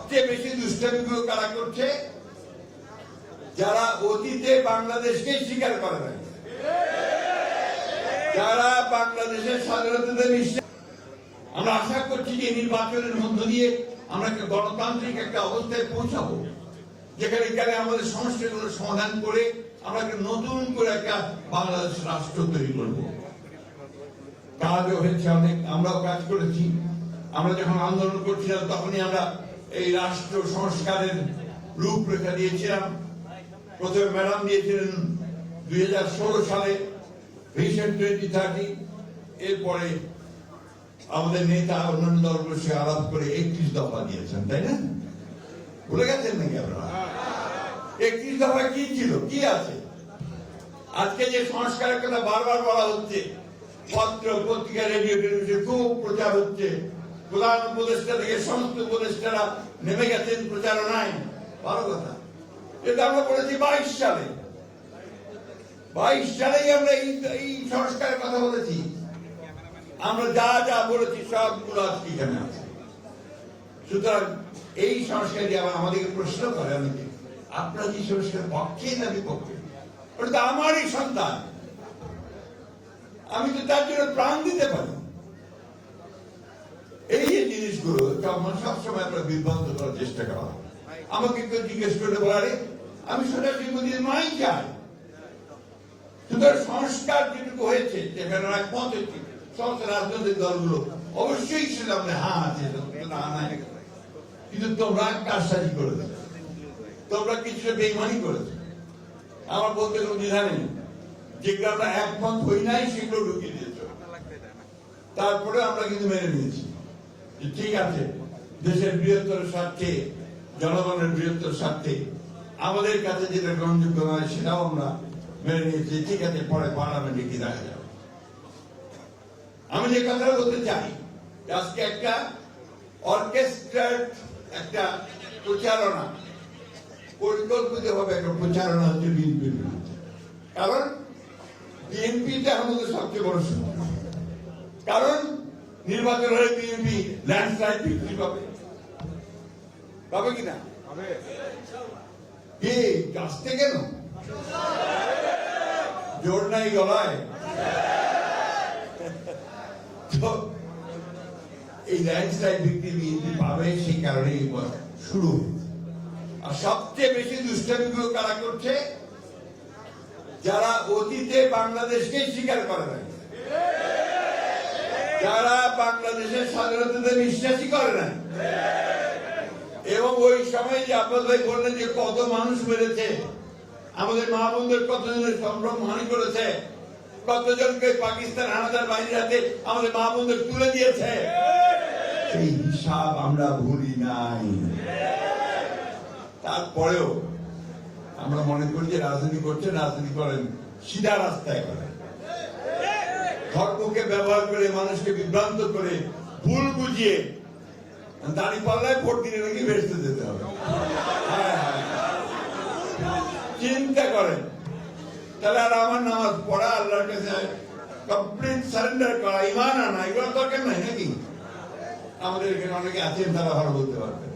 সবচেয়ে বেশি দুষ্টামিগুলো কারা করছে? যারা অতীতে বাংলাদেশকে স্বীকার করে নাই, যারা বাংলাদেশের স্বাধীনতাতে বিশ্বাস। আমরা আশা করছি যে নির্বাচনের মধ্য দিয়ে আমরা একটা গণতান্ত্রিক একটা অবস্থায় পৌঁছাবো, যেখানে আমাদের সমস্যাগুলো সমাধান করে আমরা নতুন করে একটা বাংলাদেশ রাষ্ট্র তৈরি করবো। কাজও হয়েছে অনেক, আমরাও কাজ করেছি। আমরা যখন আন্দোলন করছিলাম তখনই আমরা এই রাষ্ট্র সংস্কারের রূপরেখা দিয়েছিলাম। প্রথমে ম্যাডাম দিয়েছিলেন 2016 সালে ভিশন 2030। এরপরে আমাদের নেতা অন্যান্য দলগুলোর সঙ্গে আলাপ করে 31 দফা দিয়েছেন, তাই না? ভুলে গেছেন নাকি আপনারা? 31 দফা কি ছিল, কি আছে? আজকে যে সংস্কারের কথা বারবার বলা হচ্ছে, পত্র পত্রিকা রেডিও টেলিভিশন খুব প্রচার হচ্ছে, প্রধান উপদেষ্টা থেকে সমস্ত উপদেষ্টারা নেমে গেছেন প্রচারণায়। ভালো কথা, এটা আমরা বলেছি 22 সালে। 22 সালেই আমরা এই সংস্কারের কথা বলেছি। আমরা যা যা বলেছি সবগুলো আজকে এখানে আছে। সুতরাং এই সংস্কারটি আবার আমাদেরকে প্রশ্ন করে অনেকে, আপনারা কি সংস্কারের পক্ষে না বিপক্ষে? ওটা তো আমারই সন্তান, আমি তো তার জন্য প্রাণ দিতে পারি। এই যে জিনিসগুলো সবসময় আমরা বিভ্রান্ত করার চেষ্টা করা। আমাকে কেউ জিজ্ঞেস করতে পারে, আমি সরাসরি মোদীর মাই চাই। সুতরাং সংস্কার যেটুকু হয়েছে যেখানে একমত হয়েছে সমস্ত রাজনৈতিক দলগুলো অবশ্যই ছিলাম হ্যাঁ আছে, না নাই। কিন্তু তোমরা কারসাজি করেছো, তোমরা কিছুটা বেইমানি করেছো। আমার বলতে কোনো দ্বিধা নেই, যেগুলো আমরা একমত হই নাই সেগুলো ঢুকিয়ে দিয়েছ। তারপরে আমরা কিন্তু মেনে নিয়েছি যে ঠিক আছে, দেশের বৃহত্তর স্বার্থে, জনগণের বৃহত্তর স্বার্থে আমাদের কাছে যেটা গ্রহণযোগ্য নয় সেটাও আমরা মেনে নিয়েছি। ঠিক আছে, পরে পার্লামেন্টে কি দেখা যাবে। আমি যে কথাটা বলতে চাই, আজকে একটা অর্কেস্ট্রার একটা প্রচারণা, পরিকল্পিতভাবে একটা প্রচারণা হচ্ছে বিএনপির বিরুদ্ধে। কারণ বিএনপিটা আমাদের সবচেয়ে বড় শক্তি। কারণ নির্বাচন হলে বিএনপি ল্যান্ডস্লাইড বিক্রি পাবে, পাবে কিনা? কি আসতে কেন জোর নাই গলায়? তো এই ল্যান্ডস্লাইড বিক্রি বিএনপি পাবে, সেই কারণে শুরু। আর সবচেয়ে বেশি দুষ্টামিগুলো কারা করছে? যারা অতীতে বাংলাদেশকে স্বীকার করে নাই, যারা বাংলাদেশের স্বাধীনতাতে বিশ্বাসই করে নাই। এবং ওই সময় যে আব্বাস ভাই বললেন যে কত মানুষ মেরেছে, আমাদের মা বোনদের কতজনের সম্ভ্রম হানি করেছে, কতজনকে পাকিস্তান হানাদার বাহিনীর হাতে আমাদের মা বোনদের তুলে দিয়েছে, সেই হিসাব আমরা ভুলি নাই। তারপরেও আমরা মনে করি যে রাজনীতি করছেন, রাজনীতি করেন সিধা রাস্তায় করেন, ধর্মকে ব্যবহার করে মানুষকে বিভ্রান্ত করে ভুল বুঝিয়ে দাঁড়ি পাল্লায় ভোট দিলে নাকি বেসতে যেতে হবে। চিন্তা করেন তাহলে আর আমার নামাজ পড়া, আল্লাহর কাছে কমপ্লিট সারেন্ডার করা, ইমান আনা, এগুলো দরকার নাই নাকি? আমাদের এখানে অনেকে আছেন, তারা ভালো বলতে পারবে।